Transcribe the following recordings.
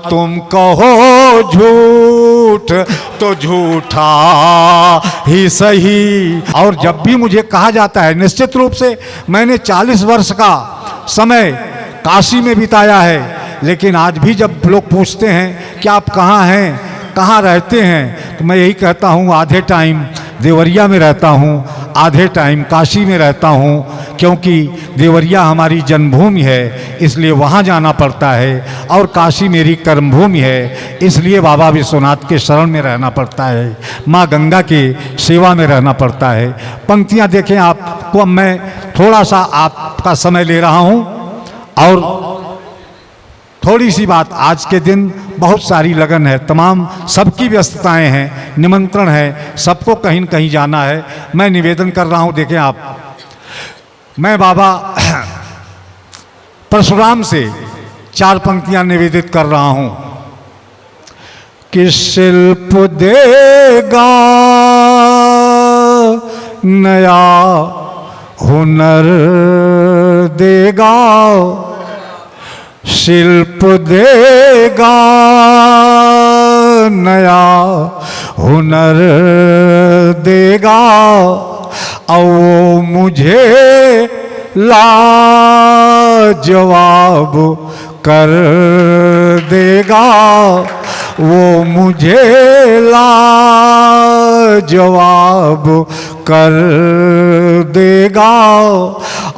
तुम कहो झूठ तो झूठा ही सही। और जब भी मुझे कहा जाता है, निश्चित रूप से मैंने 40 वर्ष का समय काशी में बिताया है, लेकिन आज भी जब लोग पूछते हैं कि आप कहाँ हैं, कहाँ रहते हैं, तो मैं यही कहता हूँ आधे टाइम देवरिया में रहता हूँ, आधे टाइम काशी में रहता हूँ, क्योंकि देवरिया हमारी जन्मभूमि है इसलिए वहाँ जाना पड़ता है, और काशी मेरी कर्मभूमि है इसलिए बाबा विश्वनाथ के शरण में रहना पड़ता है, माँ गंगा के सेवा में रहना पड़ता है। पंक्तियाँ देखें आपको, अब मैं थोड़ा सा आपका समय ले रहा हूँ और थोड़ी सी बात। आज के दिन बहुत सारी लगन है, तमाम सबकी व्यस्तताएं हैं, निमंत्रण है, सबको कहीं न कहीं जाना है। मैं निवेदन कर रहा हूं, देखें आप, मैं बाबा परशुराम से 4 पंक्तियां निवेदित कर रहा हूं कि शिल्प देगा नया हुनर देगा, शिल्प देगा नया हुनर देगा, और वो मुझे लाजवाब कर देगा, वो मुझे लाजवाब कर देगा।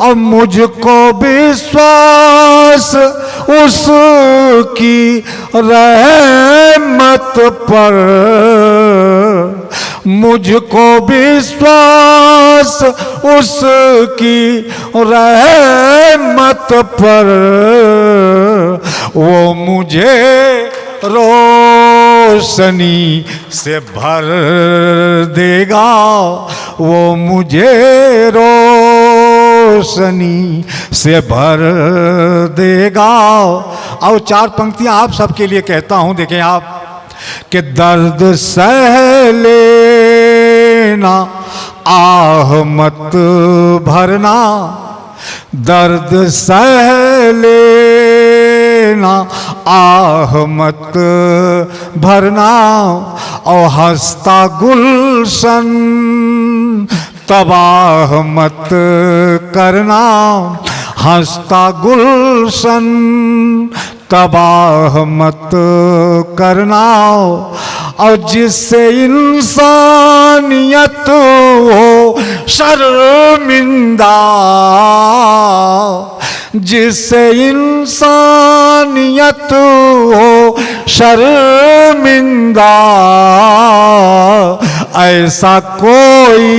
अब मुझको विश्वास उसकी रहमत पर, मुझको विश्वास उसकी रहमत पर, वो मुझे रोशनी से भर देगा, वो मुझे रोशनी से भर देगा। और 4 पंक्तियां आप सबके लिए कहता हूं, देखें आप, कि दर्द सह लेना आह मत भरना, दर्द सह लेना आह मत भरना, और हंसता गुलशन तबाह मत करना, हंसता गुलशन तबाह मत करना, और जिससे इंसानियत हो शर्मिंदा, जिससे इंसानियत हो शर्मिंदा, ऐसा कोई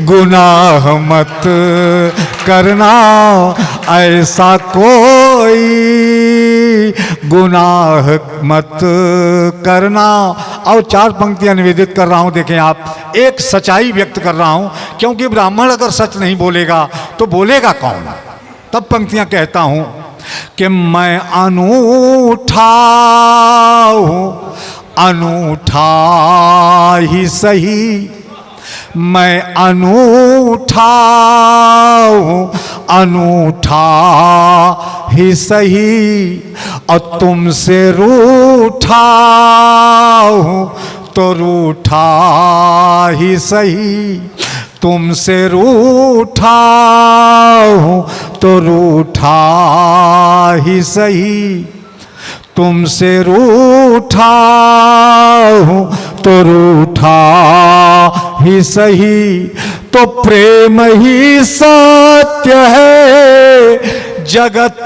गुनाह मत करना, ऐसा कोई गुनाह मत करना। और 4 पंक्तियां निवेदित कर रहा हूं, देखें आप, एक सच्चाई व्यक्त कर रहा हूं, क्योंकि ब्राह्मण अगर सच नहीं बोलेगा तो बोलेगा कौन। तब पंक्तियां कहता हूं कि मैं अनूठा हूं, अनूठा ही सही, मैं अनूठा हूं, अनूठा ही सही, और तुमसे रूठा हूं तो रूठा ही सही, तुमसे रूठा हूं तो रूठा ही सही, तुमसे रूठा हूं तो रूठा ही सही, तो प्रेम ही सत्य है जगत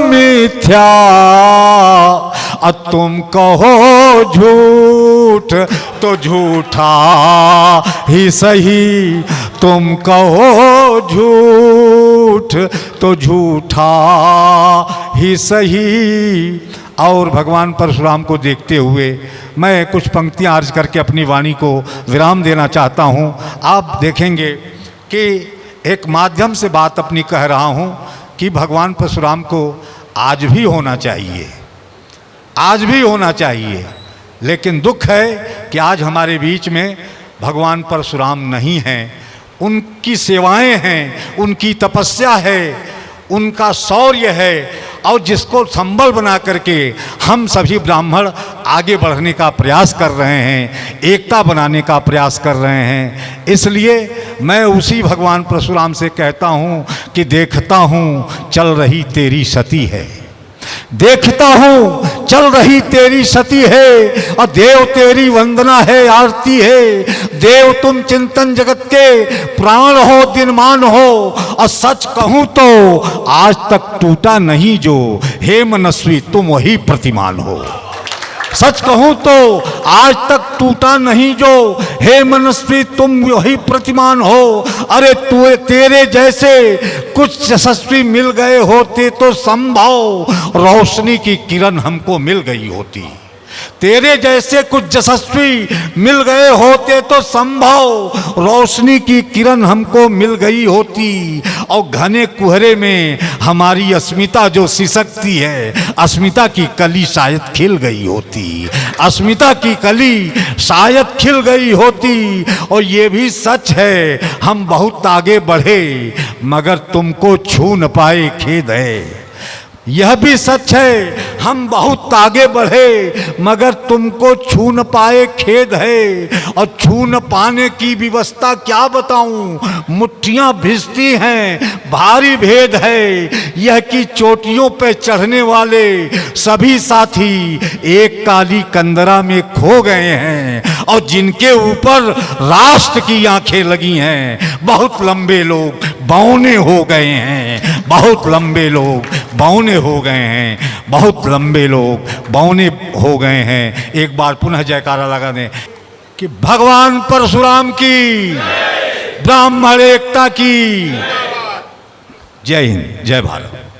मिथ्या, और तुम कहो झूठ तो झूठा ही सही, तुम कहो झूठ तो झूठा ही सही। और भगवान परशुराम को देखते हुए मैं कुछ पंक्तियां अर्ज करके अपनी वाणी को विराम देना चाहता हूं। आप देखेंगे कि एक माध्यम से बात अपनी कह रहा हूं कि भगवान परशुराम को आज भी होना चाहिए, आज भी होना चाहिए, लेकिन दुख है कि आज हमारे बीच में भगवान परशुराम नहीं हैं। उनकी सेवाएं हैं, उनकी तपस्या है, उनका शौर्य है, और जिसको संबल बना करके हम सभी ब्राह्मण आगे बढ़ने का प्रयास कर रहे हैं, एकता बनाने का प्रयास कर रहे हैं। इसलिए मैं उसी भगवान परशुराम से कहता हूँ कि देखता हूँ चल रही तेरी सती है, देखता हूँ चल रही तेरी सती है, और देव तेरी वंदना है, आरती है। देव तुम चिंतन जगत के प्राण हो, दिनमान हो, और सच कहूँ तो आज तक टूटा नहीं जो, हे मनस्वी तुम वही प्रतिमान हो। सच कहूँ तो आज तक टूटा नहीं जो, हे मनस्वी तुम वही प्रतिमान हो। अरे तू तेरे जैसे कुछ यशस्वी मिल गए होते तो संभव रोशनी की किरण हमको मिल गई होती। तेरे जैसे कुछ यशस्वी मिल गए होते तो संभव रोशनी की किरण हमको मिल गई होती, और घने कुहरे में हमारी अस्मिता जो सिसकती है, अस्मिता की कली शायद खिल गई होती, अस्मिता की कली शायद खिल गई होती। और ये भी सच है हम बहुत आगे बढ़े मगर तुमको छू न पाए, खेद है। यह भी सच है हम बहुत आगे बढ़े मगर तुमको छू न पाए, खेद है। और छू न पाने की व्यवस्था क्या बताऊं, मुट्ठियां भिजती हैं, भारी भेद है यह कि चोटियों पे चढ़ने वाले सभी साथी एक काली कंदरा में खो गए हैं, और जिनके ऊपर राष्ट्र की आंखें लगी हैं बहुत लंबे लोग बौने हो गए हैं, बहुत लंबे लोग बौने हो गए हैं, बहुत लंबे लोग बौने हो गए हैं। एक बार पुनः जयकारा लगा दें कि भगवान परशुराम की, ब्राह्मण एकता की। जय हिंद, जय भारत।